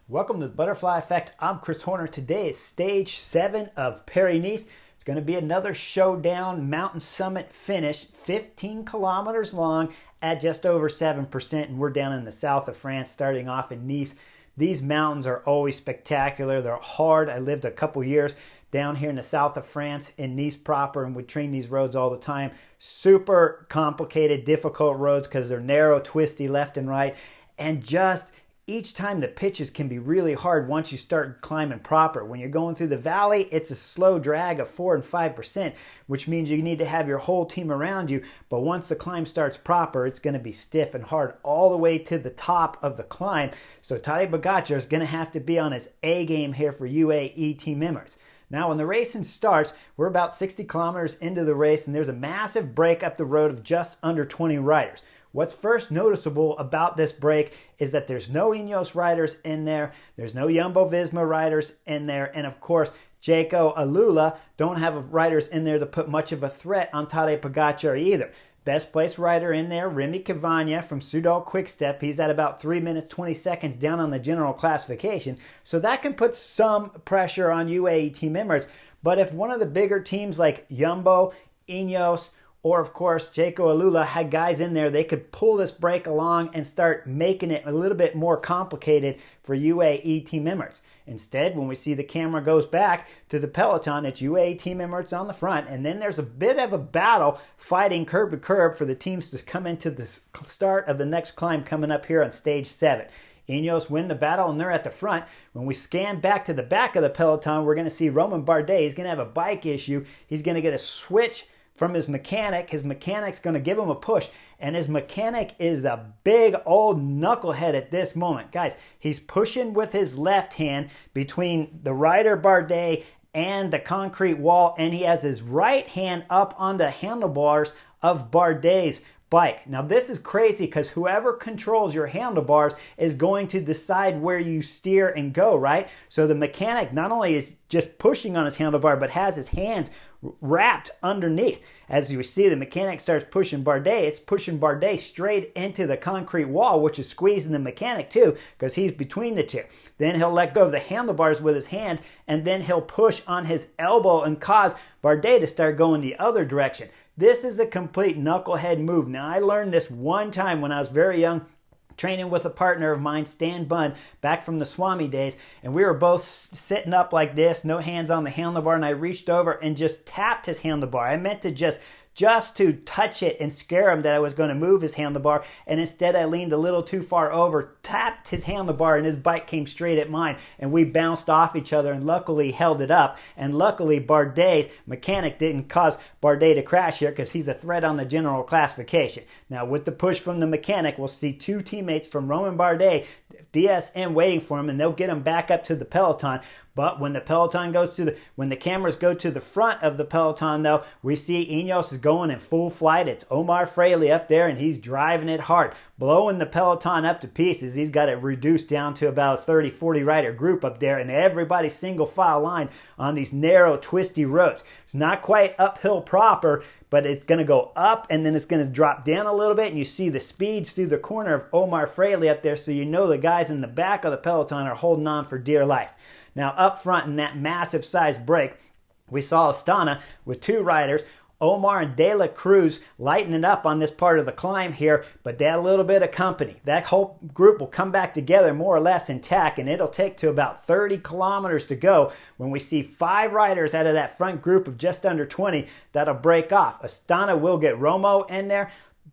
Welcome to the Butterfly Effect. I'm Chris Horner. Today is stage 7 of Paris-Nice. It's going to be another showdown mountain summit finish, 15 kilometers long at just over 7%. And we're down in the south of France, starting off in Nice. These mountains are always spectacular. They're hard. I lived a couple years down here in the south of France in Nice proper, and we train these roads all the time. Super complicated, difficult roads because they're narrow, twisty left and right. And just each time the pitches can be really hard once you start climbing proper. When you're going through the valley, it's a slow drag of 4 and 5%, which means you need to have your whole team around you. But once the climb starts proper, it's going to be stiff and hard all the way to the top of the climb. So Tadej Pogačar is going to have to be on his A game here for UAE team members. Now, when the racing starts, we're about 60 kilometers into the race, and there's a massive break up the road of just under 20 riders. What's first noticeable about this break is that there's no Ineos riders in there, there's no Jumbo-Visma riders in there, and of course, Jayco Alula don't have riders in there to put much of a threat on Tadej Pogačar either. Best place rider in there, Remy Cavagna from Soudal Quickstep. He's at about 3 minutes, 20 seconds down on the general classification. So that can put some pressure on UAE team members. But if one of the bigger teams like Jumbo, Ineos, or of course Jayco Alula had guys in there, they could pull this break along and start making it a little bit more complicated for UAE team members. Instead, when we see the camera goes back to the peloton, it's UAE team members on the front, and then there's a bit of a battle fighting curb to curb for the teams to come into the start of the next climb coming up here on stage 7. Ineos win the battle and they're at the front. When we scan back to the back of the peloton, we're going to see Romain Bardet. He's going to have a bike issue. He's going to get a switch from his mechanic. His mechanic's going to give him a push, and his mechanic is a big old knucklehead at this moment. Guys, he's pushing with his left hand between the rider Bardet and the concrete wall, and he has his right hand up on the handlebars of Bardet's bike. Now this is crazy because whoever controls your handlebars is going to decide where you steer and go, right? So the mechanic not only is just pushing on his handlebar, but has his hands wrapped underneath. As you see, the mechanic starts pushing Bardet. It's pushing Bardet straight into the concrete wall, which is squeezing the mechanic too, because he's between the two. Then he'll let go of the handlebars with his hand, and then he'll push on his elbow and cause Bardet to start going the other direction. This is a complete knucklehead move. Now, I learned this one time when I was very young, training with a partner of mine, Stan Bunn, back from the Swami days, and we were both sitting up like this, no hands on the handlebar, and I reached over and just tapped his handlebar. I meant to just to touch it and scare him that I was going to move his handlebar, and instead I leaned a little too far over, tapped his handlebar, and his bike came straight at mine, and we bounced off each other and luckily held it up. And luckily Bardet's mechanic didn't cause Bardet to crash here because he's a threat on the general classification. Now with the push from the mechanic, we'll see two teammates from Romain Bardet, DSM, waiting for him, and they'll get him back up to the peloton. But when the peloton goes when the cameras go to the front of the peloton, though, we see Ineos is going in full flight. It's Omar Fraley up there, and he's driving it hard, blowing the peloton up to pieces. He's got it reduced down to about a 30, 40 rider group up there, and everybody's single file line on these narrow, twisty roads. It's not quite uphill proper, but it's going to go up, and then it's going to drop down a little bit, and you see the speeds through the corner of Omar Fraley up there, so you know the guys in the back of the peloton are holding on for dear life. Now up front in that massive size break, we saw Astana with two riders, Omar and De La Cruz, lighting it up on this part of the climb here, but they had a little bit of company. That whole group will come back together more or less intact, and it'll take to about 30 kilometers to go when we see 5 riders out of that front group of just under 20 that'll break off. Astana will get Romo in there,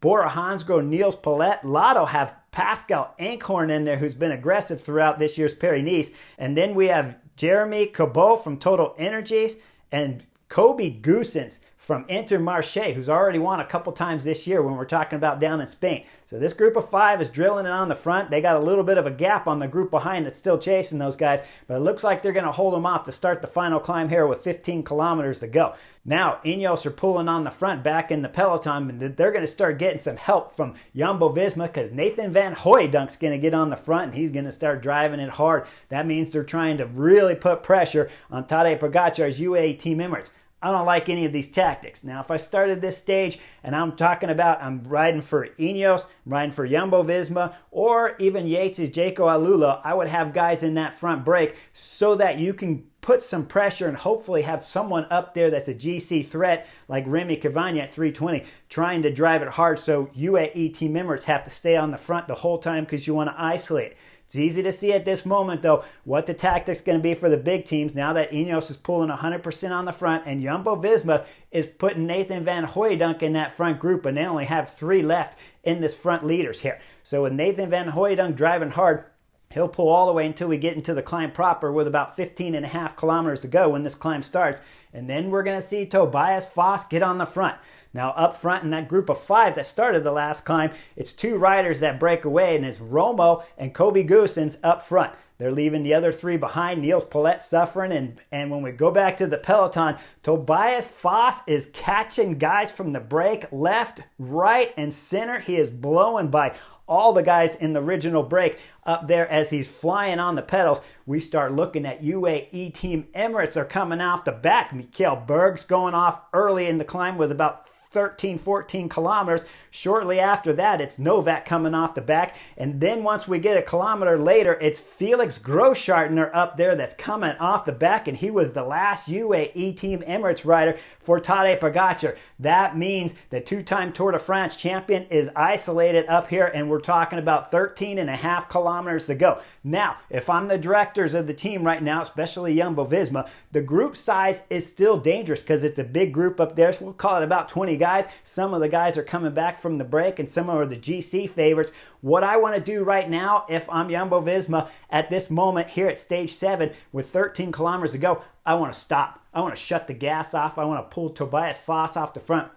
Bora Hansgrohe, Niels Paulette, Lotto have Pascal Ankhorn in there, who's been aggressive throughout this year's Paris-Nice. And then we have Jeremy Cabot from Total Energies and Kobe Goosens from Intermarché, who's already won a couple times this year when we're talking about down in Spain. So this group of 5 is drilling it on the front. They got a little bit of a gap on the group behind that's still chasing those guys, but it looks like they're going to hold them off to start the final climb here with 15 kilometers to go. Now, Ineos are pulling on the front back in the peloton, and they're going to start getting some help from Jumbo-Visma because Nathan Van Hooydunk's going to get on the front, and he's going to start driving it hard. That means they're trying to really put pressure on Tadej Pogačar's UAE team members. I don't like any of these tactics. Now, if I started this stage and I'm talking about I'm riding for Ineos, I'm riding for Jumbo-Visma, or even Yates' Jayco Alula, I would have guys in that front break so that you can put some pressure and hopefully have someone up there that's a GC threat like Remy Cavagna at 320 trying to drive it hard, so UAE team members have to stay on the front the whole time because you want to isolate. It's easy to see at this moment, though, what the tactic's going to be for the big teams now that Ineos is pulling 100% on the front and Jumbo-Visma is putting Nathan Van Hooijdonk in that front group, and they only have 3 left in this front leaders here. So with Nathan Van Hooijdonk driving hard, he'll pull all the way until we get into the climb proper with about 15.5 kilometers to go when this climb starts. And then we're going to see Tobias Foss get on the front. Now up front in that group of 5 that started the last climb, it's 2 riders that break away, and it's Romo and Kobe Goossens up front. They're leaving the other 3 behind. Niels Paulette suffering, and when we go back to the peloton, Tobias Foss is catching guys from the break, left, right, and center. He is blowing by all the guys in the original break up there as he's flying on the pedals. We start looking at UAE Team Emirates are coming off the back. Mikkel Berg's going off early in the climb with about 13, 14 kilometers. Shortly after that, it's Novak coming off the back. And then once we get a kilometer later, it's Felix Großschartner up there that's coming off the back. And he was the last UAE Team Emirates rider for Tadej Pogačar. That means the 2-time Tour de France champion is isolated up here, and we're talking about 13.5 kilometers to go. Now, if I'm the directors of the team right now, especially Jumbo-Visma, the group size is still dangerous because it's a big group up there. So we'll call it about 20 guys. Some of the guys are coming back from the break, and some are the GC favorites. What I want to do right now, if I'm Jumbo-Visma at this moment here at stage 7 with 13 kilometers to go, I want to stop. I want to shut the gas off. I want to pull Tobias Foss off the front.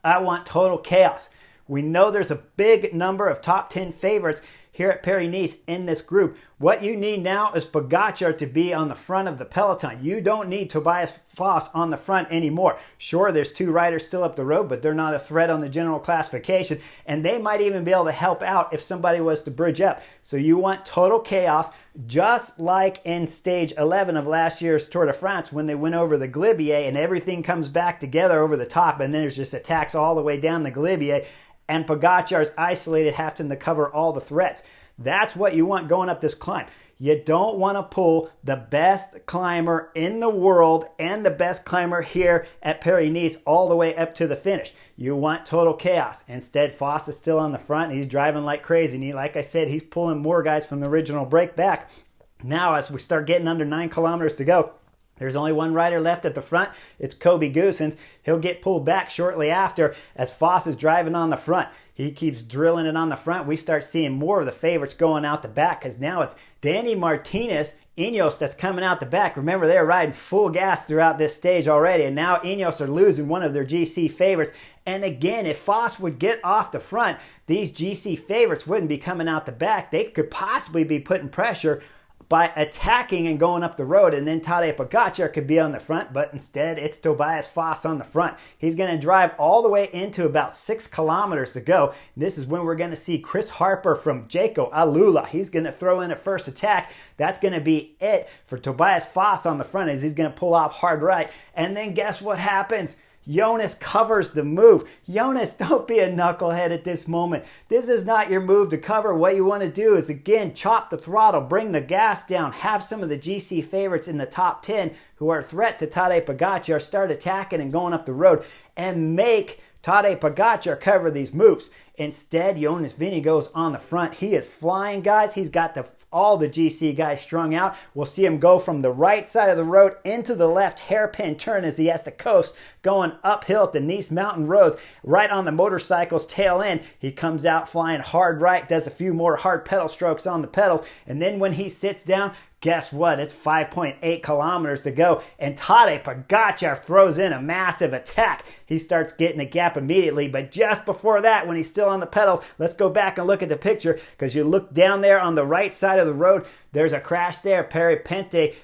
I want total chaos. We know there's a big number of top 10 favorites here at Paris-Nice in this group. What you need now is Pogačar to be on the front of the peloton. You don't need Tobias Foss on the front anymore. Sure, there's 2 riders still up the road, but they're not a threat on the general classification, and they might even be able to help out if somebody was to bridge up. So you want total chaos, just like in stage 11 of last year's Tour de France when they went over the Galibier and everything comes back together over the top, and then there's just attacks all the way down the Galibier, and Pogačar's isolated, having to cover all the threats. That's what you want going up this climb. You don't want to pull the best climber in the world and the best climber here at Paris-Nice all the way up to the finish. You want total chaos. Instead, Foss is still on the front. He's driving like crazy. And like I said, he's pulling more guys from the original break back. Now, as we start getting under 9 kilometers to go, there's only 1 rider left at the front. It's Kobe Goossens. He'll get pulled back shortly after as Foss is driving on the front. He keeps drilling it on the front. We start seeing more of the favorites going out the back because now it's Danny Martinez, Ineos, that's coming out the back. Remember, they're riding full gas throughout this stage already, and now Ineos are losing one of their GC favorites. And again, if Foss would get off the front, these GC favorites wouldn't be coming out the back. They could possibly be putting pressure by attacking and going up the road, and then Tadej Pogačar could be on the front, but instead it's Tobias Foss on the front. He's going to drive all the way into about 6 kilometers to go. This is when we're going to see Chris Harper from Jayco Alula. He's going to throw in a first attack. That's going to be it for Tobias Foss on the front as he's going to pull off hard right. And then guess what happens? Jonas covers the move. Jonas, don't be a knucklehead at this moment. This is not your move to cover. What you want to do is, again, chop the throttle, bring the gas down, have some of the GC favorites in the top 10 who are a threat to Tadej Pogačar start attacking and going up the road and make Tadej Pogačar cover these moves. Instead, Jonas Vingegaard goes on the front. He is flying, guys. He's got all the GC guys strung out. We'll see him go from the right side of the road into the left hairpin turn as he has to coast, going uphill at the Nice mountain roads, right on the motorcycle's tail end. He comes out flying hard right, does a few more hard pedal strokes on the pedals, and then when he sits down, guess what? It's 5.8 kilometers to go, and Tadej Pogačar throws in a massive attack. He starts getting a gap immediately, but just before that, when he's still on the pedals, let's go back and look at the picture, because you look down there on the right side of the road, there's a crash there. Perry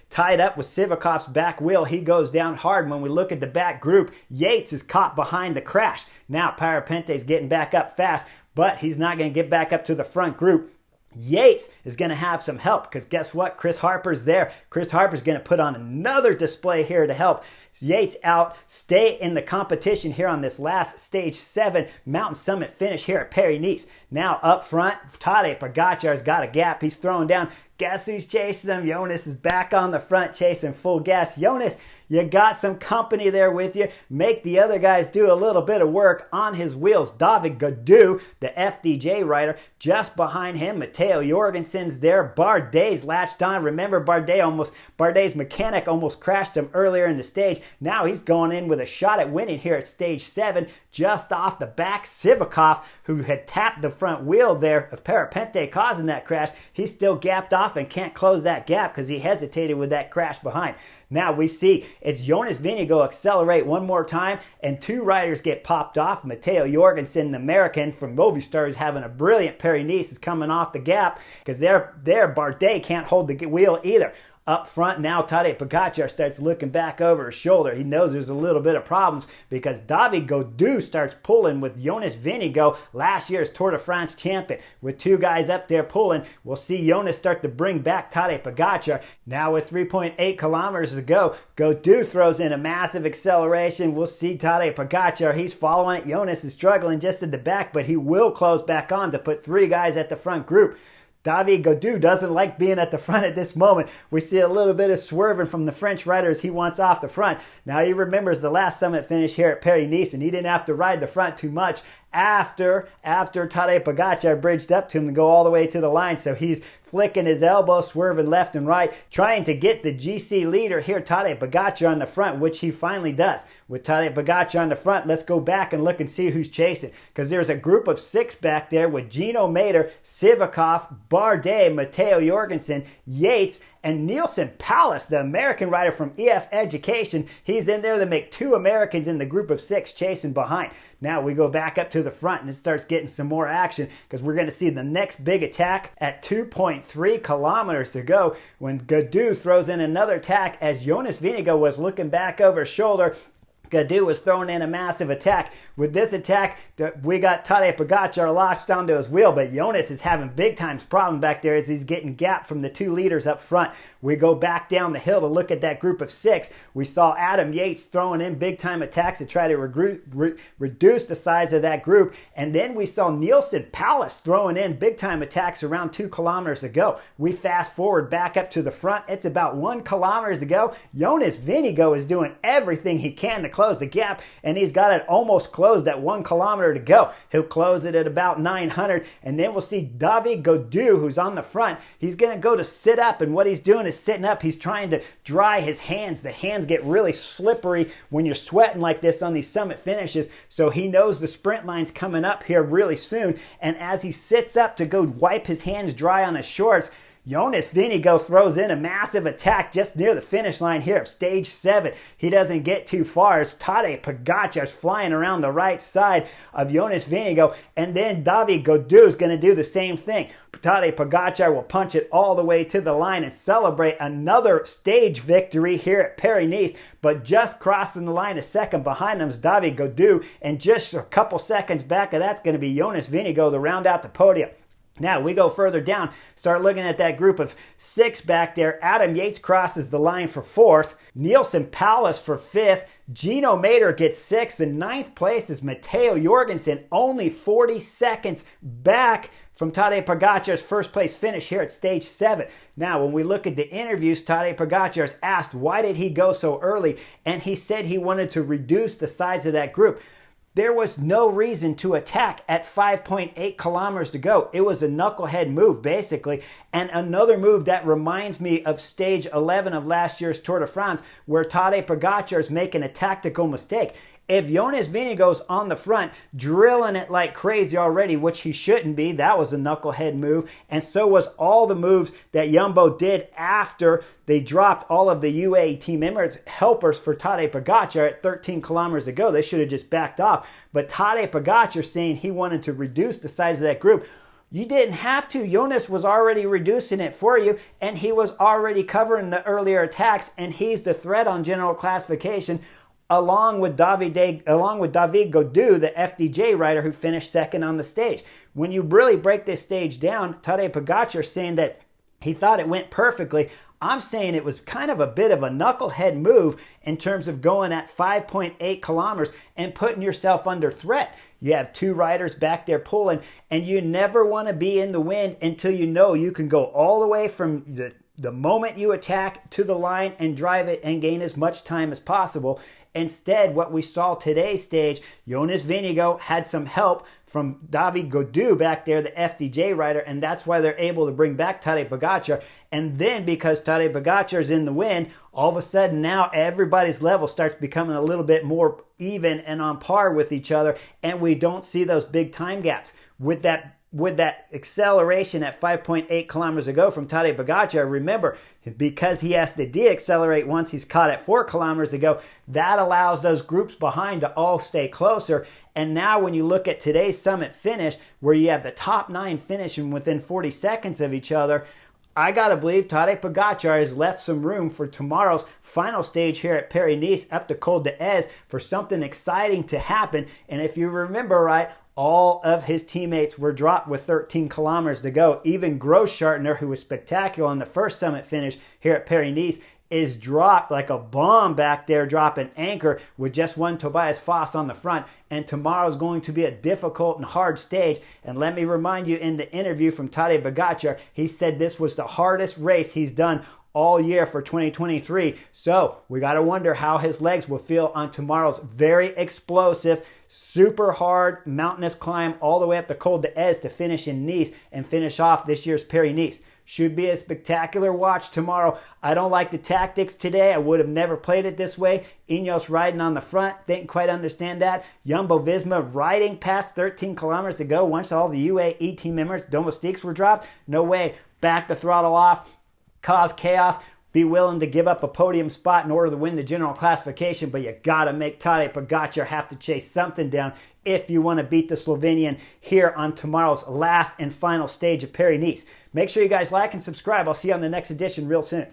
tied up with Sivakov's back wheel. He goes down hard. When we look at the back group, Yates is caught behind the crash. Now Parapente's getting back up fast, but he's not going to get back up to the front group. Yates is going to have some help because guess what? Chris Harper's there. Chris Harper's going to put on another display here to help. Yates out, stay in the competition here on this last Stage 7 Mountain Summit finish here at Paris-Nice. Now up front, Tadej Pogačar's got a gap. He's throwing down. Guess who's chasing him? Jonas is back on the front chasing full gas. Jonas, you got some company there with you. Make the other guys do a little bit of work on his wheels. David Gaudu, the FDJ rider, just behind him. Matteo Jorgensen's there. Bardet's latched on. Remember, Bardet's mechanic almost crashed him earlier in the stage. Now he's going in with a shot at winning here at Stage 7, just off the back. Sivakov, who had tapped the front wheel there of Parapente causing that crash, he's still gapped off and can't close that gap because he hesitated with that crash behind. Now we see it's Jonas Vingegaard accelerate one more time, and two riders get popped off. Matteo Jorgensen, the American from Movistar, is having a brilliant Paris-Nice, is coming off the gap because there Bardet can't hold the wheel either. Up front now, Tadej Pogačar starts looking back over his shoulder. He knows there's a little bit of problems because David Gaudu starts pulling with Jonas Vingegaard, last year's Tour de France champion. With two guys up there pulling, we'll see Jonas start to bring back Tadej Pogačar. Now with 3.8 kilometers to go, Gaudu throws in a massive acceleration. We'll see Tadej Pogačar. He's following it. Jonas is struggling just at the back, but he will close back on to put three guys at the front group. David Gaudu doesn't like being at the front at this moment. We see a little bit of swerving from the French rider as he wants off the front. Now he remembers the last summit finish here at Paris-Nice, and he didn't have to ride the front too much after Tadej Pogačar bridged up to him to go all the way to the line. So he's flicking his elbow, swerving left and right, trying to get the GC leader here, Tadej Pogačar, on the front, which he finally does. With Tadej Pogačar on the front, let's go back and look and see who's chasing, because there's a group of 6 back there with Gino Mader, Sivakov, Bardet, Matteo Jorgensen, Yates, and Nielsen Pallas, the American rider from EF Education. He's in there to make 2 Americans in the group of 6 chasing behind. Now we go back up to the front and it starts getting some more action because we're going to see the next big attack at 2.3 kilometers to go when Gaudu throws in another attack as Jonas Vingegaard was looking back over his shoulder. Gaudu was throwing in a massive attack. With this attack, we got Tadej Pogačar latched onto his wheel, but Jonas is having big time problem back there as he's getting gapped from the 2 leaders up front. We go back down the hill to look at that group of 6. We saw Adam Yates throwing in big time attacks to try to reduce the size of that group. And then we saw Nielsen Pallas throwing in big time attacks around 2 kilometers to go. We fast forward back up to the front. It's about 1 kilometer to go. Jonas Vingegaard is doing everything he can to close the gap, and he's got it almost closed at 1 kilometer to go. He'll close it at about 900, and then we'll see David Gaudu, who's on the front. He's going to go to sit up, and what he's doing is sitting up. He's trying to dry his hands. The hands get really slippery when you're sweating like this on these summit finishes, so he knows the sprint line's coming up here really soon, and as he sits up to go wipe his hands dry on his shorts, Jonas Vingegaard throws in a massive attack just near the finish line here of Stage 7. He doesn't get too far as Tadej Pogačar's flying around the right side of Jonas Vingegaard, and then David Gaudu is going to do the same thing. Tadej Pogačar will punch it all the way to the line and celebrate another stage victory here at Paris-Nice, but just crossing the line a second behind him is David Gaudu, and just a couple seconds back of that's going to be Jonas Vingegaard to round out the podium. Now we go further down, start looking at that group of 6 back there. Adam Yates crosses the line for 4th. Nielsen Pallas for 5th. Gino Mader gets 6th. In 9th place is Matteo Jorgensen, only 40 seconds back from Tadej Pogačar's first place finish here at Stage 7. Now, when we look at the interviews, Tadej Pogačar is asked why did he go so early, and he said he wanted to reduce the size of that group. There was no reason to attack at 5.8 kilometers to go. It was a knucklehead move, basically. And another move that reminds me of Stage 11 of last year's Tour de France, where Tadej Pogačar is making a tactical mistake. If Jonas Vingegaard's on the front, drilling it like crazy already, which he shouldn't be, that was a knucklehead move. And so was all the moves that Jumbo did after they dropped all of the UAE Team Emirates helpers for Tadej Pogačar at 13 kilometers to go. They should have just backed off. But Tadej Pogačar saying he wanted to reduce the size of that group. You didn't have to. Jonas was already reducing it for you, and he was already covering the earlier attacks, and he's the threat on general classification, along with David Gaudu, the FDJ rider who finished 2nd on the stage. When you really break this stage down, Tadej Pogačar saying that he thought it went perfectly. I'm saying it was kind of a bit of a knucklehead move in terms of going at 5.8 kilometers and putting yourself under threat. You have two riders back there pulling, and you never want to be in the wind until you know you can go all the way from the moment you attack to the line and drive it and gain as much time as possible. Instead, what we saw today's stage, Jonas Vingegaard had some help from David Gaudu back there, the FDJ rider, and that's why they're able to bring back Tadej Pogačar. And then because Tadej Pogačar is in the wind, all of a sudden now everybody's level starts becoming a little bit more even and on par with each other, and we don't see those big time gaps. With that acceleration at 5.8 kilometers ago from Tadej Pogačar, remember, because he has to deaccelerate once he's caught at 4 kilometers ago, that allows those groups behind to all stay closer. And now when you look at today's summit finish, where you have the top 9 finishing within 40 seconds of each other, I got to believe Tadej Pogačar has left some room for tomorrow's final stage here at Paris-Nice up to Col d'Ez for something exciting to happen. And if you remember right, all of his teammates were dropped with 13 kilometers to go. Even Großschartner, who was spectacular on the first summit finish here at Paris-Nice, is dropped like a bomb back there, dropping anchor with just one Tobias Foss on the front. And tomorrow's going to be a difficult and hard stage. And let me remind you, in the interview from Tadej Pogačar, he said this was the hardest race he's done all year for 2023. So we got to wonder how his legs will feel on tomorrow's very explosive, super hard mountainous climb all the way up to Col d'Ez to finish in Nice and finish off this year's Paris-Nice. Should be a spectacular watch tomorrow. I don't like the tactics today. I would have never played it this way. Ineos riding on the front. Didn't quite understand that. Jumbo-Visma riding past 13 kilometers to go once all the UAE team members, domestiques, were dropped. No way. Back the throttle off. Cause chaos, be willing to give up a podium spot in order to win the general classification, but you got to make Tadej Pogačar have to chase something down if you want to beat the Slovenian here on tomorrow's last and final stage of Paris-Nice. Make sure you guys like and subscribe. I'll see you on the next edition real soon.